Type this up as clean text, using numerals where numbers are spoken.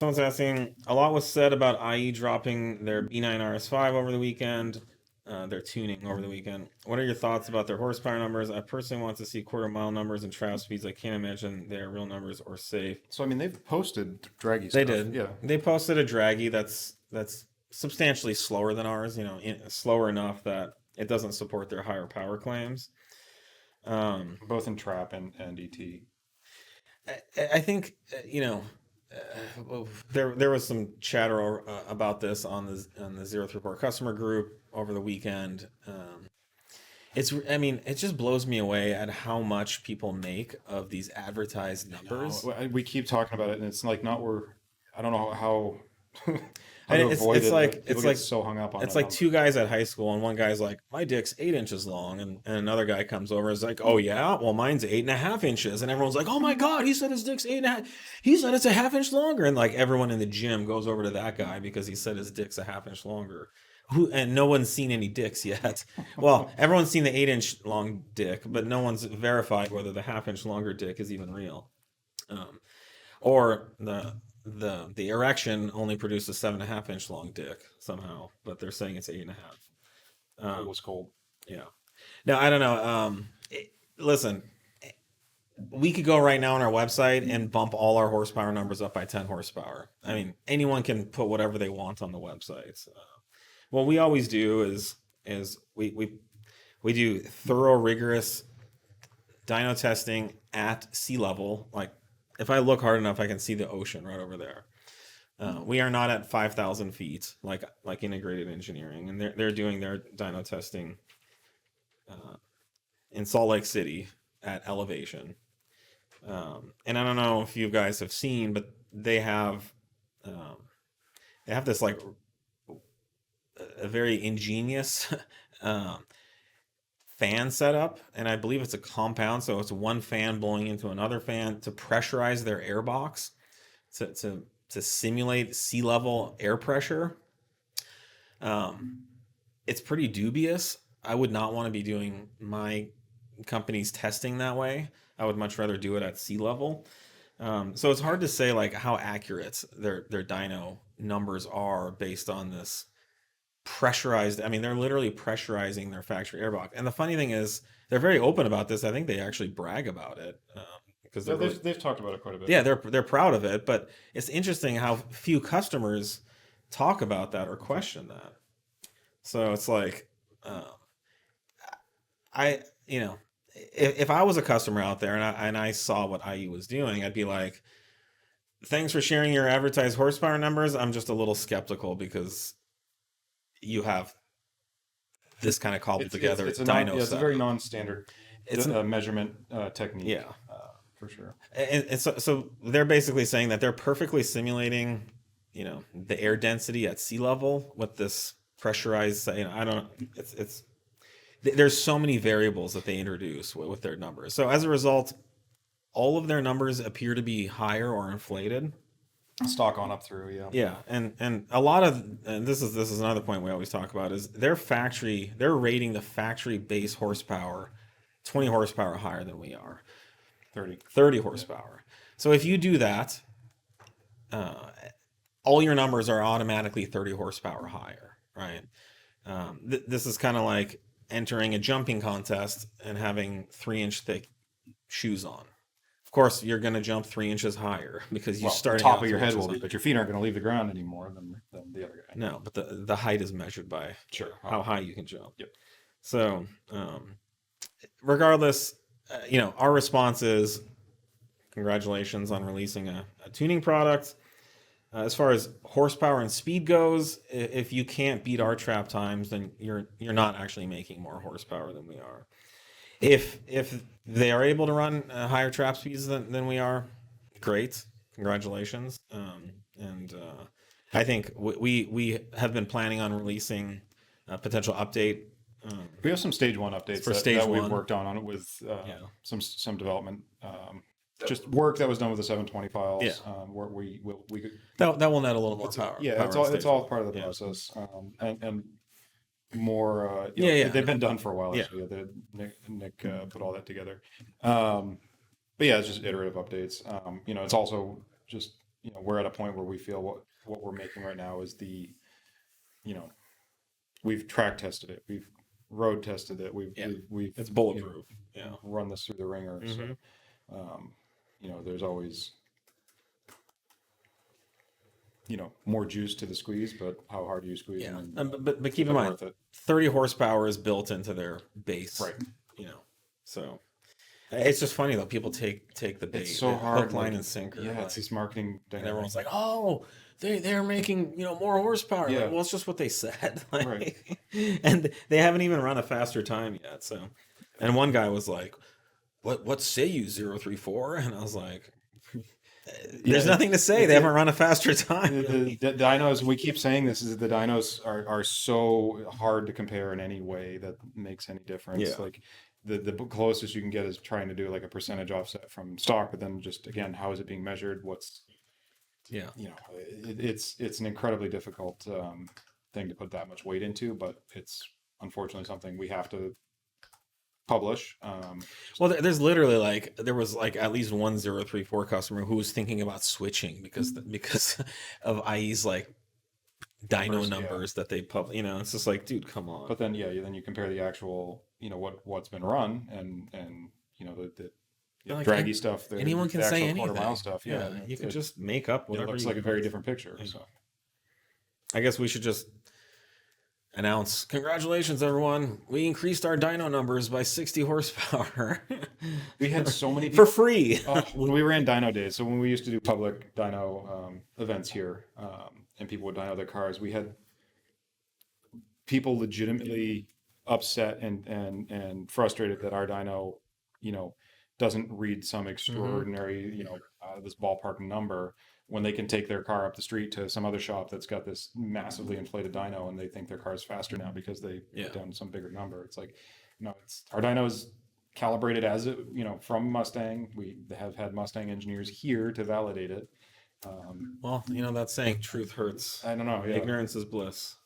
Someone's asking, a lot was said about IE dropping their B9 RS5 over the weekend, their tuning over the weekend. What are your thoughts about their horsepower numbers? I personally want to see quarter mile numbers and trav speeds. I can't imagine they are real numbers or safe. So I mean, they've posted draggy They stuff. did. Yeah. They posted a draggy that's substantially slower than ours. Slower enough that it doesn't support their higher power claims. Both in trap and ET. I think there was some chatter about this on the 034 customer group over the weekend. It just blows me away at how much people make of these advertised numbers. We keep talking about it, and it's like not where I don't know how. And it's like so hung up on it's that like number. two guys at high school, and one guy's like, my dick's 8 inches long, and another guy comes over and is like, oh yeah, well mine's 8.5 inches, and everyone's like, oh my god, he said his dick's 8.5, he said it's a half inch longer, and like everyone in the gym goes over to that guy because he said his dick's a half inch longer. And no one's seen any dicks yet. Well, everyone's seen the 8 inch long dick, but no one's verified whether the half inch longer dick is even real. Or the erection only produced a 7.5 inch long dick somehow, but they're saying it's 8.5. It was cold. Yeah. No, I don't know. Listen, we could go right now on our website and bump all our horsepower numbers up by 10 horsepower. I mean, anyone can put whatever they want on the websites. What we always do is we do thorough, rigorous dyno testing at sea level. Like, if I look hard enough, I can see the ocean right over there. We are not at 5,000 feet like integrated engineering, and they're doing their dyno testing in Salt Lake City at elevation. And I don't know if you guys have seen, but they have this like a very ingenious fan setup, and I believe it's a compound, so it's one fan blowing into another fan to pressurize their air box to simulate sea level air pressure. It's pretty dubious. I would not want to be doing my company's testing that way. I would much rather do it at sea level. So it's hard to say like how accurate their dyno numbers are based on this pressurized. I mean, they're literally pressurizing their factory airbox. And the funny thing is, they're very open about this. I think they actually brag about it because They've talked about it quite a bit. yeah, they're proud of it. But it's interesting how few customers talk about that or question that. So it's like, if I was a customer out there and I saw what IE was doing, I'd be like, thanks for sharing your advertised horsepower numbers. I'm just a little skeptical because you have this kind of cobbled together dyno it's a stuff. very non-standard It's measurement technique. Yeah. For sure. And so they're basically saying that they're perfectly simulating, the air density at sea level with this pressurized. I don't. It's there's so many variables that they introduce with their numbers. So as a result, all of their numbers appear to be higher or inflated. Stock on up through, yeah. Yeah, and a lot of, and this is another point we always talk about, is they're rating the factory base horsepower 20 horsepower higher than we are. 30 horsepower. So if you do that, all your numbers are automatically 30 horsepower higher, right? This is kind of like entering a jumping contest and having 3-inch thick shoes on. Of course, you're going to jump 3 inches higher because you start. The top of your head will be, but your feet aren't going to leave the ground anymore than the other guy. No, but the height is measured by how high you can jump. Yep. So, regardless, our response is congratulations on releasing a tuning product. As far as horsepower and speed goes, if you can't beat our trap times, then you're not actually making more horsepower than we are. If they are able to run higher trap speeds than we are, great, congratulations. And I think we have been planning on releasing a potential update. We have some stage 1 updates that we've worked on it with some development. Just work that was done with the 720 files. Yeah. Where we could, that will net a little more power. Yeah, it's all part of the process. And more. They've been done for a while. Yeah. So Nick put all that together. But yeah, it's just iterative updates. It's also just we're at a point where we feel what we're making right now is we've track tested it, we've road tested it, we've it's bulletproof. Run this through the ringer. So, there's always more juice to the squeeze, but how hard do you squeeze? Yeah, but keep in mind, 30 horsepower is built into their base, right? So it's just funny though. People take the bait. It's so hard, hook, line, and sinker. Yeah, it's this marketing thing. And everyone's like, "Oh, they're making more horsepower." Yeah. Like, well, it's just what they said. Right. And they haven't even run a faster time yet. So, and one guy was like, "What say you 034?" And I was like, there's nothing to say. They haven't run a faster time. The dynos, we keep saying this, is the dynos are so hard to compare in any way that makes any difference. Yeah. Like the closest you can get is trying to do like a percentage offset from stock, but then just again, how is it being measured? It's an incredibly difficult thing to put that much weight into, but it's unfortunately something we have to publish. Well, there's literally there was at least one 034 customer who was thinking about switching because of IE's dyno numbers that they publish. It's just like, dude, come on. But then then you compare the actual what's been run and the draggy stuff. Anyone can say anything. Quarter mile stuff. Yeah, you can just make up whatever. It looks like a very different picture. Yeah. So I guess we should just announce, congratulations everyone, we increased our dyno numbers by 60 horsepower. We had so many people, for free. When we ran dyno days, so when we used to do public dyno events here, and people would dyno their cars, we had people legitimately upset and frustrated that our dyno doesn't read some extraordinary this ballpark number, when they can take their car up the street to some other shop that's got this massively inflated dyno and they think their car is faster now because they put down some bigger number. It's like, our dyno is calibrated as it, from Mustang. We have had Mustang engineers here to validate it. Well, that saying, truth hurts. I don't know. Yeah. Ignorance is bliss.